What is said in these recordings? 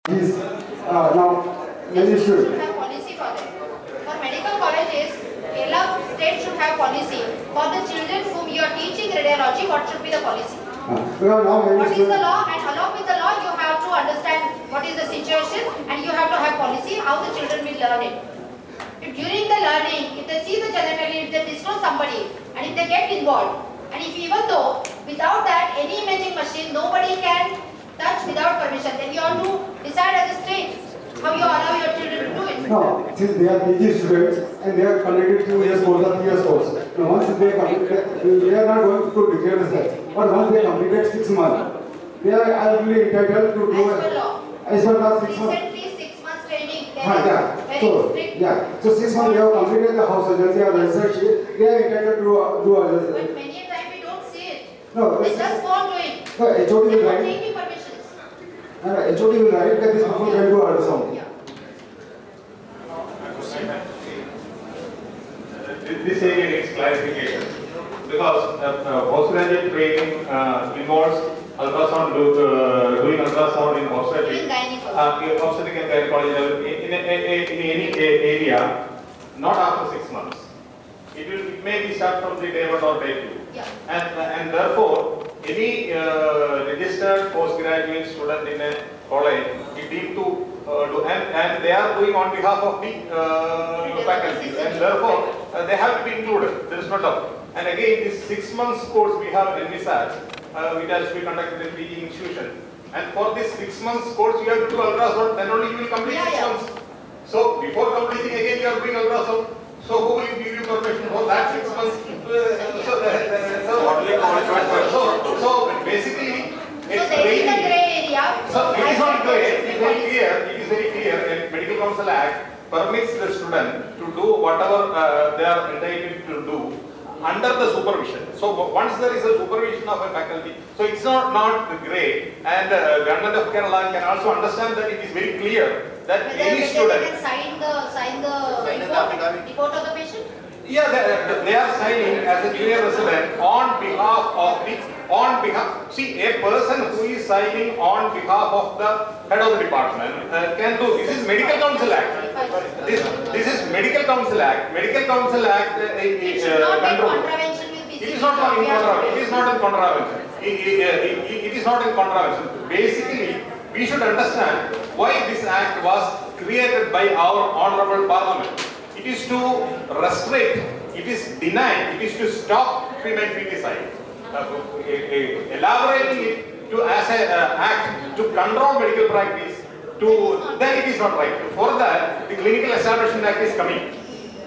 Is now many Should should. have policy for them. For medical colleges, Kerala state should have policy for the children whom you are teaching radiology. What should be the policy? Because now many What is the students. law, and along with the law, you have to understand what is the situation, and you have to have policy how the children will learn it. If during the learning, if they see the genitalia, if they disclose somebody, and if they get involved, and if even though without that any imaging machine nobody can touch without permission, then you have to decide as a state how you allow your children to do it. No, since they are PG students and they are completed 2 years course or 3 years course. Now once they are not going to declare the sex. But once they completed 6 months, they are absolutely entitled to do As per law. As per law 6 months. Recently 6 months training, Yeah. very So strict. yeah. So 6 months they have completed the house surgery or research. They are entitled to do others. But many a time we don't see it. No, They just go on doing. no, HOD They will don't write. take any permissions. HOD will write that this person can do ultrasound. Yeah. This area needs clarification because postgraduate training involves ultrasound, doing ultrasound in obstetric, Even gynae obstetric and gynecology level in any area, not after 6 months. It may be start from the day 1 or day 2. Yeah. And therefore, any registered postgraduate student in a college is deemed to do, and they are doing on behalf of the faculty, and therefore they have to be included. There is no doubt. And again, this 6 months course we have envisaged, which has to be conducted in PG institution. And for this 6 months course, you have to do ultrasound. Then only you will complete 6 months. So before completing again, you are doing ultrasound. So who will give you permission for that 6 months? So basically, So there is a gray area. so it is not gray. It is very clear. It is very clear. And Medical Council Act permits the student to do whatever they are entitled to do under the supervision. So once there is a supervision of a faculty, so it's not gray. And Government of Kerala can also understand that it is very clear that any Whether student. they can sign the report of the patient? Yeah, they are signing as a junior resident on behalf of the, see, a person who is signing on behalf of the head of the department can do, this is Medical Council Act. This is Medical Council Act. Medical Council Act It should not be control. contravention with PCP. It is not in contravention. It is not in contravention. It is not in contravention. Basically, we should understand why this act was created by our honorable parliament. It is to restrict, it is deny, it is to stop female feticide. Elaborating it to as an act to control medical practice, then it is not right. For that, the Clinical Establishment Act is coming.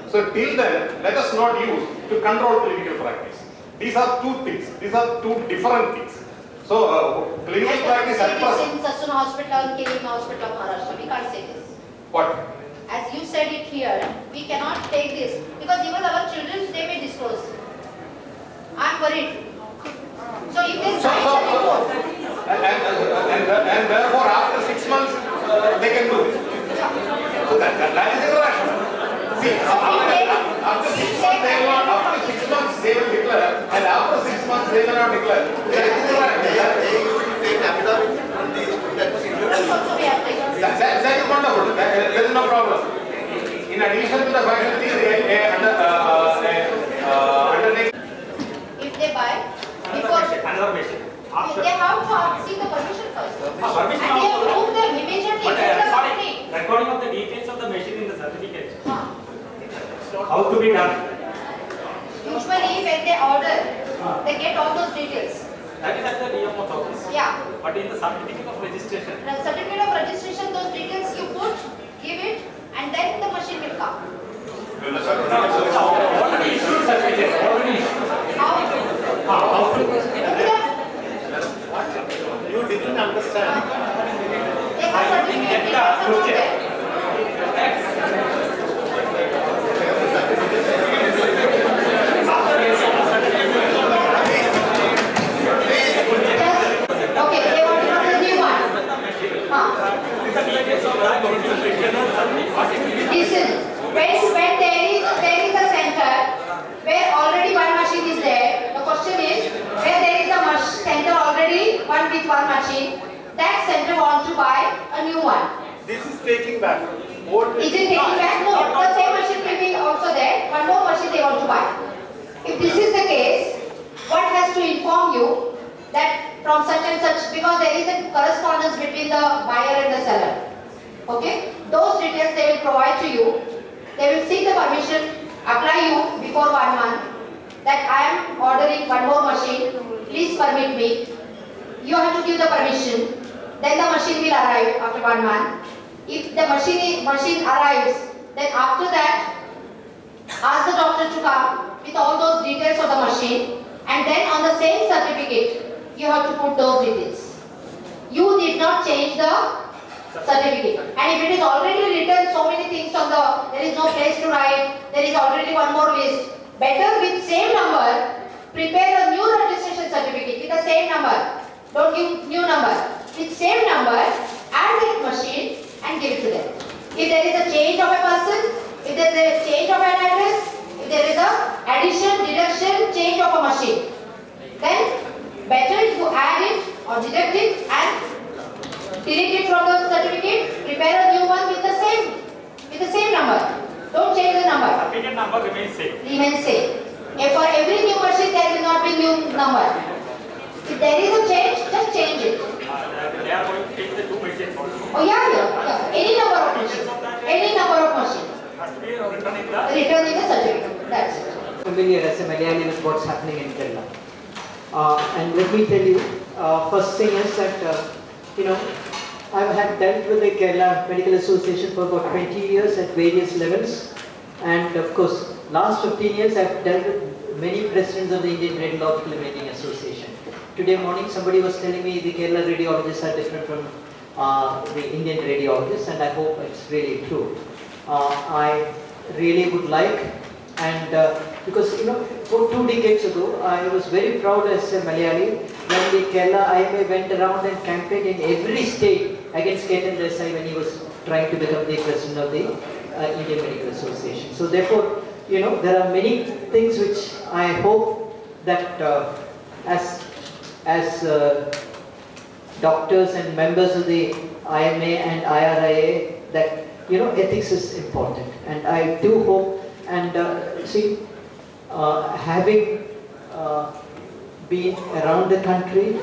So till then, let us not use to control clinical practice. These are two things. These are two different things. So clinical practice at first. In Sassoon Hospital, KM Hospital of Maharashtra, we can't say this. What? As you said it here, we cannot take this because even our children, they may disclose. I am worried. So if they sign the report, And therefore after 6 months they can do this. So that is irrational. See, after 6 months they will not, after 6 months they will declare, and after 6 months they will not declare. That is irrational. that's also we have taken. That is wonderful. There is no problem. In addition to the faculty, undertaking. If they buy, before, they have to see the permission first. And they have proved them immediately with the company. Recording of the details of the machine in the certificate. How to be done? Usually when they order, they get all those details. That is at the DMO's office. Yeah. But in the certificate of registration. The certificate of registration, those details you put, give it, and then the machine will come. Already issued certificate. Already issued. How? You didn't understand. They have certificate details about them. Okay, they want to know the new one. Listen, when there is a center where already one machine is there, the question is where there is a center already, one with one machine, that center wants to buy a new one. This is taking back. Old Is it taking back? No, the same machine will be also there. One more machine they want to buy. If this is the case, what has to inform you that from such and such, because there is a correspondence between the buyer and the seller. Okay? Those details they will provide to you. They will seek the permission, apply you before 1 month that I am ordering one more machine. Please permit me. You have to give the permission. Then the machine will arrive after 1 month. If the machine arrives, then after that, ask the doctor to come with all those details of the machine, and then on the same certificate, you have to put those details. You did not change the certificate. And if it is already written so many things on there is no place to write, there is already one more list. Better with same number, prepare a new registration certificate with the same number. Don't give new number. With same number, add that machine and give it to them. If there is a change of a person, if there is a change of an address, if there is a addition, deduction, change of a machine, then better to add it or deduct it and delete it from the certificate, prepare a new one with the same number. Don't change the number. Certificate number remains same. Remains same. If for every new machine there will not be new number. If there is a change, just change it. They are going to take the 2 machines also. Oh yeah. Any number of machines. Any number of machines. Has to be written in the Returning the certificate. That's it. Familiar as a Malayali with what's happening in Kerala. And let me tell you, first thing is that, I have dealt with the Kerala Medical Association for about 20 years at various levels. And of course, last 15 years I have dealt with many presidents of the Indian Radiological Imaging Association. Today morning somebody was telling me the Kerala radiologists are different from the Indian radiologists, and I hope it's really true. I really would like, and because for 2 decades ago I was very proud as a Malayali when the Kerala IMA went around and campaigned in every state against Ketan Desai when he was trying to become the president of the Indian Medical Association. So therefore, there are many things which I hope that as doctors and members of the IMA and IRIA, that ethics is important, and I do hope, and having been around the country,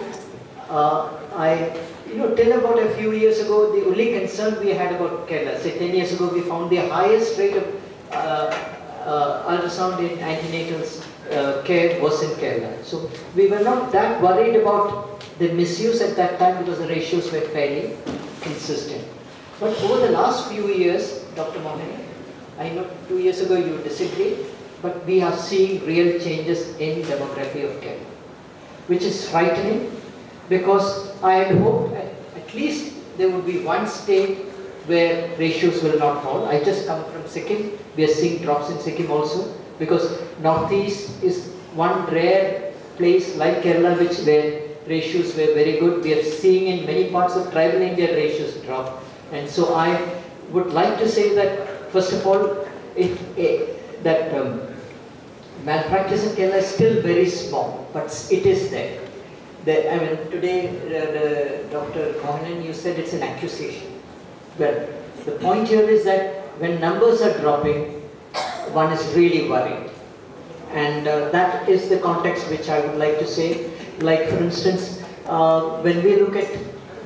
till about a few years ago, the only concern we had about Kerala, say 10 years ago, we found the highest rate of ultrasound in antenatal care was in Kerala. So we were not that worried about the misuse at that time because the ratios were fairly consistent. But over the last few years, Dr. Manoj, I know 2 years ago you disagreed, but we are seeing real changes in demography of Kerala, which is frightening, because I had hoped at least there would be one state where ratios will not fall. I just come from Sikkim. We are seeing drops in Sikkim also, because Northeast is one rare place like Kerala where ratios were very good. We are seeing in many parts of tribal India ratios drop. And so I would like to say that, first of all, malpractice in Kerala is still very small, but it is there. Today, Dr. Mohanan, you said it's an accusation. Well, the point here is that when numbers are dropping, one is really worried. And that is the context which I would like to say. Like, for instance, when we look at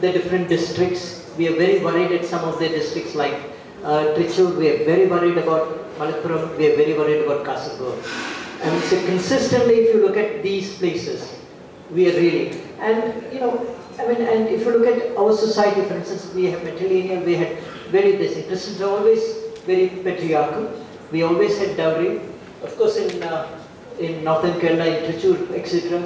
the different districts, we are very worried at some of the districts like Trichur, we are very worried about Malappuram, we are very worried about Kasaragod. And so consistently, if you look at these places, we are really, and and if you look at our society, for instance, we have matrilineal, we had Christians are always very patriarchal. We always had dowry. Of course, in northern Kerala, in Trichur, etc.,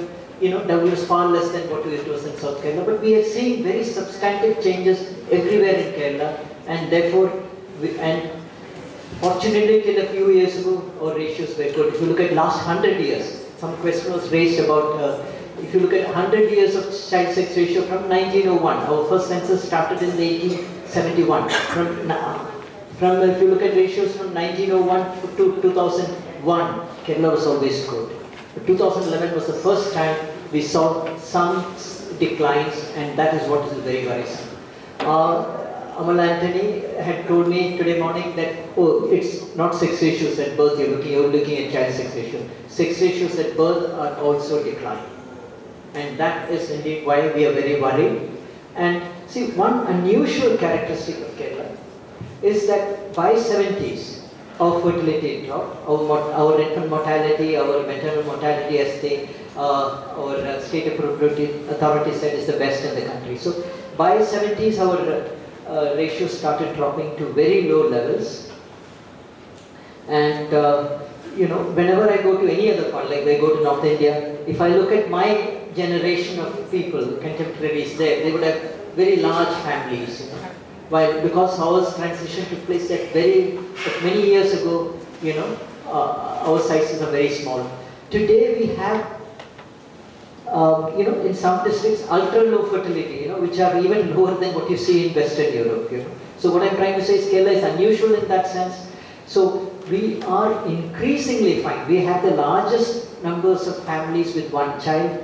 dowry was far less than what it was in South Kerala. But we are seeing very substantive changes everywhere in Kerala, and therefore, fortunately, till a few years ago, our ratios were good. If you look at last 100 years, some question was raised about. If you look at 100 years of child sex ratio from 1901, our first census started in 1871. From if you look at ratios from 1901 to 2001, Kerala was always good. But 2011 was the first time we saw some declines, and that is what is very worrisome. Amal Anthony had told me today morning that, oh, it's not sex ratios at birth you're looking at child sex ratio. Sex ratios at birth are also declining. And that is indeed why we are very worried. And see, one unusual characteristic of Kerala is that by 70s, our fertility dropped, our infant mortality, our maternal mortality, as our state appropriate authority said, is the best in the country. So by 70s, our ratios started dropping to very low levels. And you know, whenever I go to any other part, like I go to North India, if I look at my generation of people, contemporaries there, they would have very large families. You know? While because ours transition took place at many years ago, you know, our sizes are very small. Today we have, you know, in some districts, ultra low fertility, you know, which are even lower than what you see in Western Europe. You know. So what I'm trying to say is Kerala is unusual in that sense. So we are increasingly fine. We have the largest numbers of families with one child.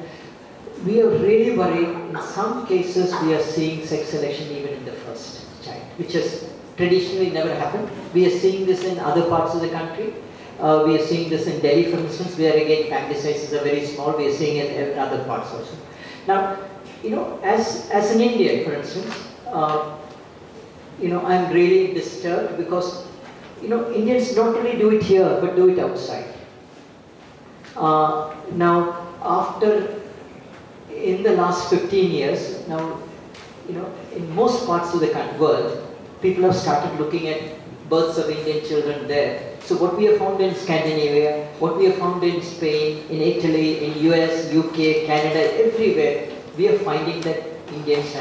We are really worried. In some cases, we are seeing sex selection even in the first child, which has traditionally never happened. We are seeing this in other parts of the country. We are seeing this in Delhi, for instance, where again family sizes are very small. We are seeing it in other parts also. Now, you know, as an Indian, for instance, you know, I'm really disturbed because, you know, Indians not only do it here, but do it outside. Now, in the last 15 years, now, you know, in most parts of the world, people have started looking at births of Indian children there. So what we have found in Scandinavia, what we have found in Spain, in Italy, in US, UK, Canada, everywhere, we are finding that Indians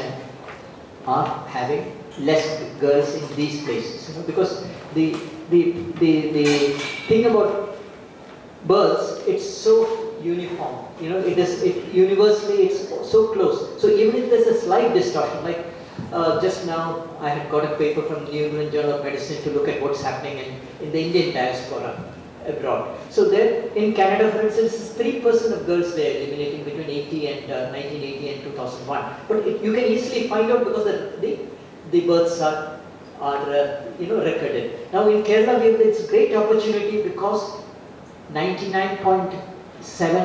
are having less girls in these places. You know, because the thing about births, it's so uniform. You know, universally it's so close. So even if there's a slight distortion, like just now I had got a paper from the New England Journal of Medicine to look at what's happening in the Indian diaspora abroad. So there in Canada, for instance, 3% of girls there eliminating between 1980 and 2001. But you can easily find out because the births are you know, recorded. Now in Kerala we have this great opportunity because 99.7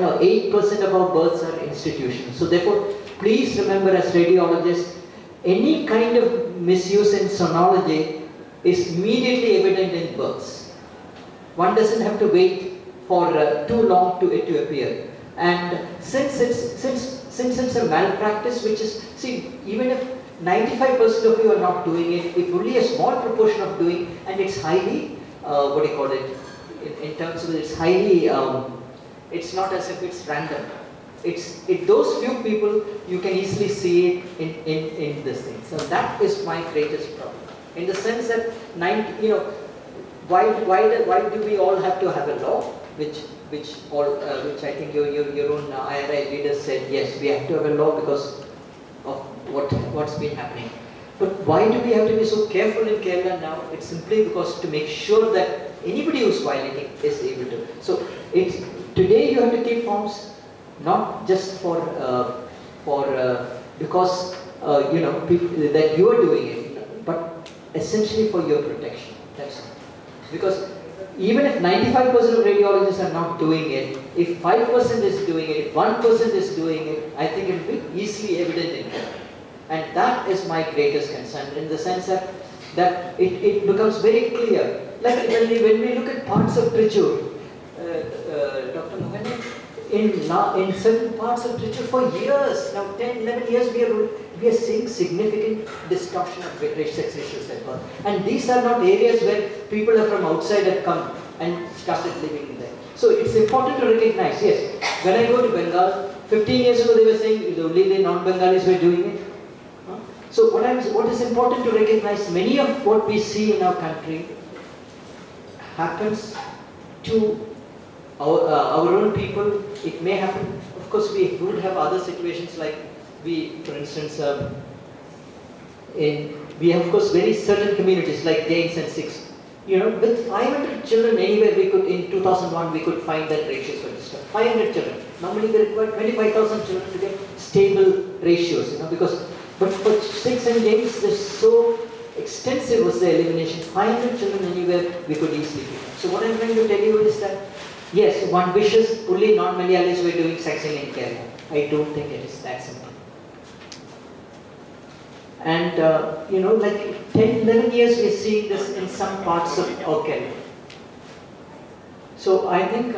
or 8% of our births are institutions. So therefore, please remember as radiologists, any kind of misuse in sonology is immediately evident in births. One doesn't have to wait for too long to it to appear. And since it's a malpractice, which is, see, even if 95% of you are not doing it, if only a small proportion of doing, and it's highly, what do you call it, in terms of it's highly, it's not as if it's random. Those few people, you can easily see it in this thing. So that is my greatest problem. In the sense that, you know, why do we all have to have a law, which I think your own IRI leaders said, yes, we have to have a law because of what's been happening. But why do we have to be so careful in Kerala now? It's simply because to make sure that anybody who's violating is able to. So today you have to keep forms not just because you know that you are doing it, but essentially for your protection. That's it. Because even if 95% of radiologists are not doing it, if 5% is doing it, if 1% is doing it, I think it will be easily evident in Kerala. And that is my greatest concern, in the sense that it becomes very clear. Like when we look at parts of Trichy, Dr. Manoj, in certain parts of Trichy for years, now 10, 11 years, we are seeing significant distortion of sex ratios at birth. And these are not areas where people are from outside have come and started living there. So it's important to recognize, yes, when I go to Bengal, 15 years ago they were saying only the non-Bengalis were doing it. So what is important to recognize, many of what we see in our country happens to our own people. It may happen, of course we would have other situations like for instance, we have of course very certain communities like Jains and Sikhs. You know, with 500 children anywhere in 2001 we could find that ratios were disturbed. 500 children. Normally we require 25,000 children to get stable ratios, because, but for sticks and games, they're so extensive was the elimination. 500 children anywhere we could easily pick up. So what I'm trying to tell you is that, yes, one wishes only non-Malayalis were doing sexing in Kerala. I don't think it is that simple. And, like 10, 11 years we're seeing this in some parts of Kerala. So I think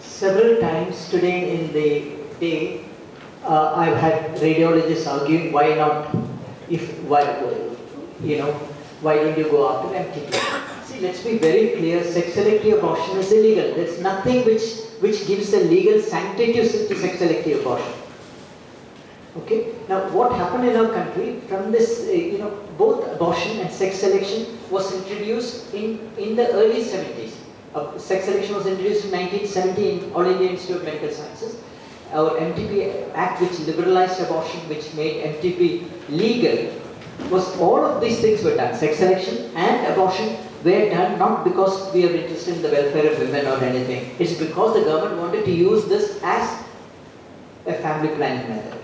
several times today in the day, I've had radiologists arguing why not, why don't you go after MTP? See, let's be very clear, sex selective abortion is illegal. There's nothing which gives the legal sanctity to sex selective abortion. Okay? Now, what happened in our country from this, both abortion and sex selection was introduced in the early 70s. Sex selection was introduced in 1970 in All India Institute of Medical Sciences. Our MTP Act, which liberalized abortion, which made MTP legal, was all of these things were done. Sex selection and abortion were done not because we are interested in the welfare of women or anything. It's because the government wanted to use this as a family planning method.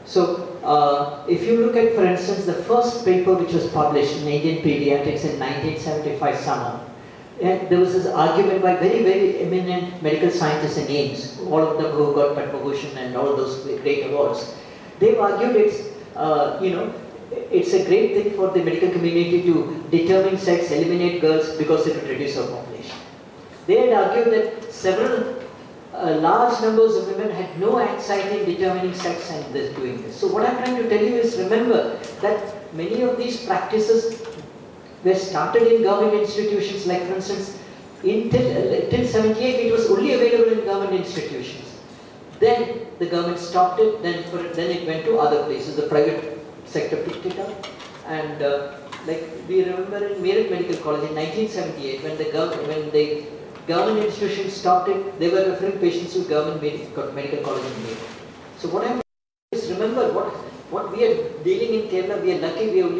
So, if you look at, for instance, the first paper which was published in Indian Pediatrics in 1975 summer, and there was this argument by very, very eminent medical scientists in AIIMS, all of them who got Padma Bhushan and all those great awards. They've argued it's a great thing for the medical community to determine sex, eliminate girls because it would reduce our population. They had argued that several large numbers of women had no anxiety in determining sex and doing this. So what I'm trying to tell you is, remember that many of these practices were started in government institutions, like for instance, till 78 it was only available in government institutions. Then the government stopped it, then it went to other places, the private sector picked it up. And like we remember in Meerut Medical College in 1978, when the government institution stopped it, they were referring patients to government medical college in Meerut. So what I'm saying is, remember what we are dealing in Kerala, we are lucky we are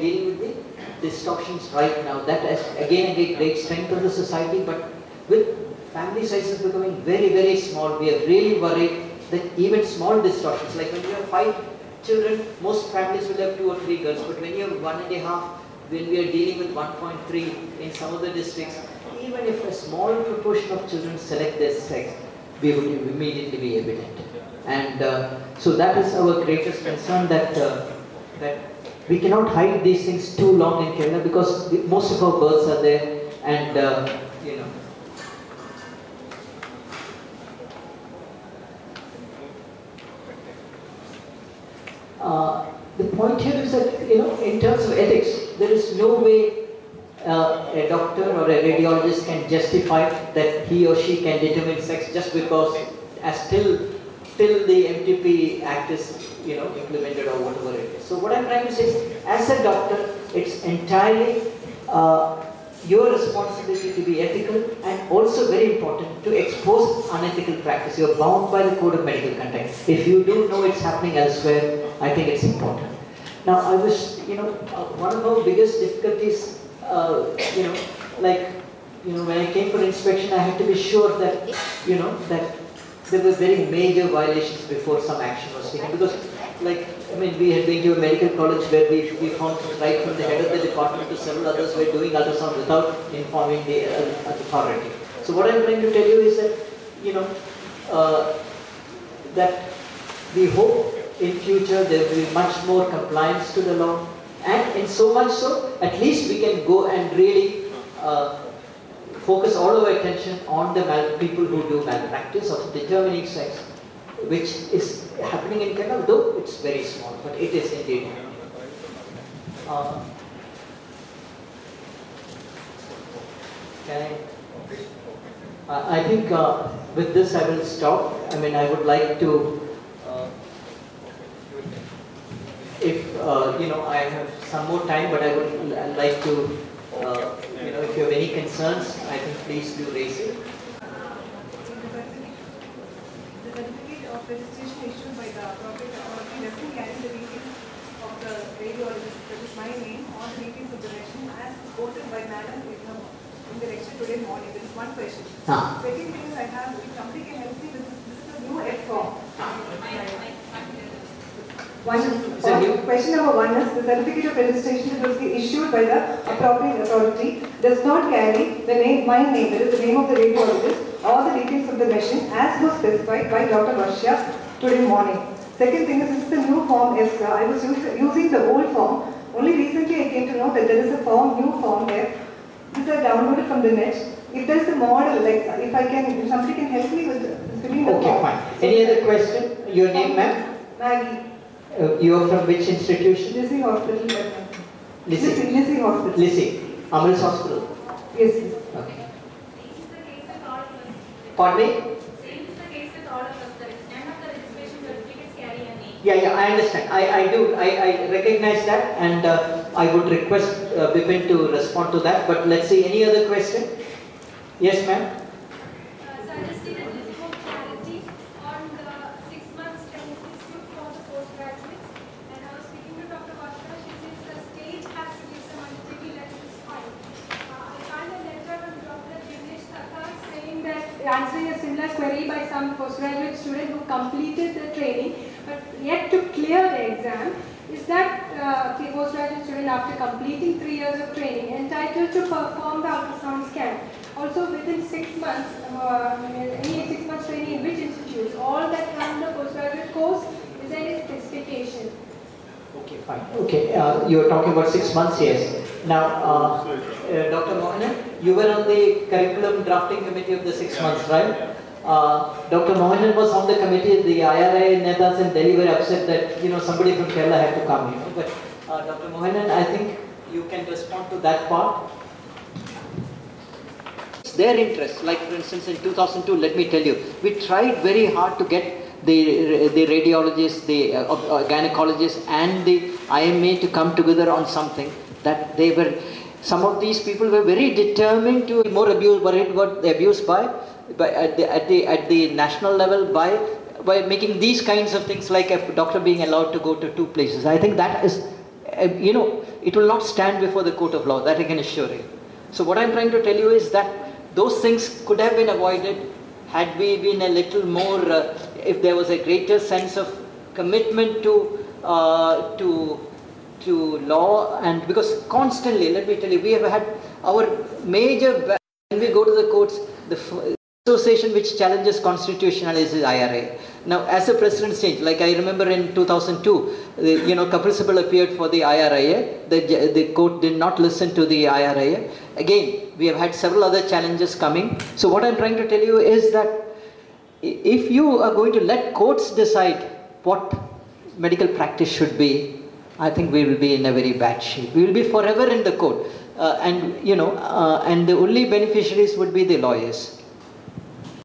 dealing with the distortions right now. That is again a great strength of the society, but with family sizes becoming very, very small, we are really worried that even small distortions, like when you have 5 children, most families will have 2 or 3 girls, but when you have 1.5, when we are dealing with 1.3 in some of the districts, even if a small proportion of children select their sex, we would immediately be evident. And so that is our greatest concern, that we cannot hide these things too long in Kerala, because most of our births are there, and the point here is that, in terms of ethics, there is no way a doctor or a radiologist can justify that he or she can determine sex just because till the MTP Act is implemented or whatever it is. So what I'm trying to say is, as a doctor, it's entirely your responsibility to be ethical, and also very important to expose unethical practice. You're bound by the code of medical conduct. If you do know it's happening elsewhere, I think it's important. Now I was, one of our biggest difficulties, when I came for inspection, I had to be sure that, that there were very major violations before some action was taken. Because, we had been to a medical college where we found right from the head of the department to several others were doing ultrasound without informing the authority. So what I'm trying to tell you is that, that we hope in future there will be much more compliance to the law, and in so much so, at least we can go and really focus all our attention on the people who do malpractice of determining sex, which is happening in Kerala, though it's very small, but it is indeed happening. I think with this I will stop. I would like to, I have some more time, but I would like to, if you have any concerns, I think please do raise it. The certificate of registration issued by the appropriate authority doesn't carry the details of the radiologist, that is my name, or the details of the registration as quoted by Madam Vidham. in the lecture today morning. There is one question. Ah. Second thing is I have, if somebody can help me with this, this is a new F form. Question number one is the certificate of registration that was issued by the appropriate authority does not carry the name, my name, that is the name of the radiologist or the details of the machine as was specified by Dr. Varsha today morning. Second thing is, this is the new form F. I was using the old form. Only recently I came to know that there is a form, new form F. These are downloaded from the net. If there is a model, like if somebody can help me with filling the form. Okay, fine. Any other question? Your name, ma'am? Maggie. You are from which institution? Lissy Hospital. Lissy Hospital. Lissy. Amal's Hospital. Yes, yes. Okay. Pardon me? Yeah, I understand. I recognize that, and I would request Bipin to respond to that. But let's see, any other question? Yes, ma'am. So I just need a little more clarity on the 6 months training institute for the postgraduates. And I was speaking to Dr. Varsha. She says the state has to give some undertaking that it is fine. I found a letter from Dr. Dinesh Thakkar saying that answering a similar query by some postgraduate student who completed the training but yet to clear the exam, is that the postgraduate student after completing 3 years of training entitled to perform the ultrasound scan? Also within 6 months, any 6 months training in which institutes, all that run the postgraduate course, is there any specification? Okay, fine. Okay, you are talking about 6 months, yes. Now, Dr. Mohanan, you were on the curriculum drafting committee of the 6 months, right? Dr. Mohanan was on the committee. The IRA Netas in Delhi were upset that somebody from Kerala had to come. But Dr. Mohanan, I think you can respond to that part. It's their interest. Like for instance, in 2002, let me tell you, we tried very hard to get the radiologists, the gynecologists, and the IMA to come together on something that they were. Some of these people were very determined to be more worried about the abuse at the national level by making these kinds of things, like a doctor being allowed to go to 2 places. I think that is, it will not stand before the court of law, that I can assure you. So what I'm trying to tell you is that those things could have been avoided had we been a little more, if there was a greater sense of commitment to law. And because constantly, let me tell you, we have had our major, when we go to the courts, the association which challenges constitutionalism is IRA. Now, as the president changed, like I remember in 2002, Kapil Sibal appeared for the IRA. The court did not listen to the IRA. Again, we have had several other challenges coming. So what I'm trying to tell you is that if you are going to let courts decide what medical practice should be, I think we will be in a very bad shape. We will be forever in the court. And the only beneficiaries would be the lawyers.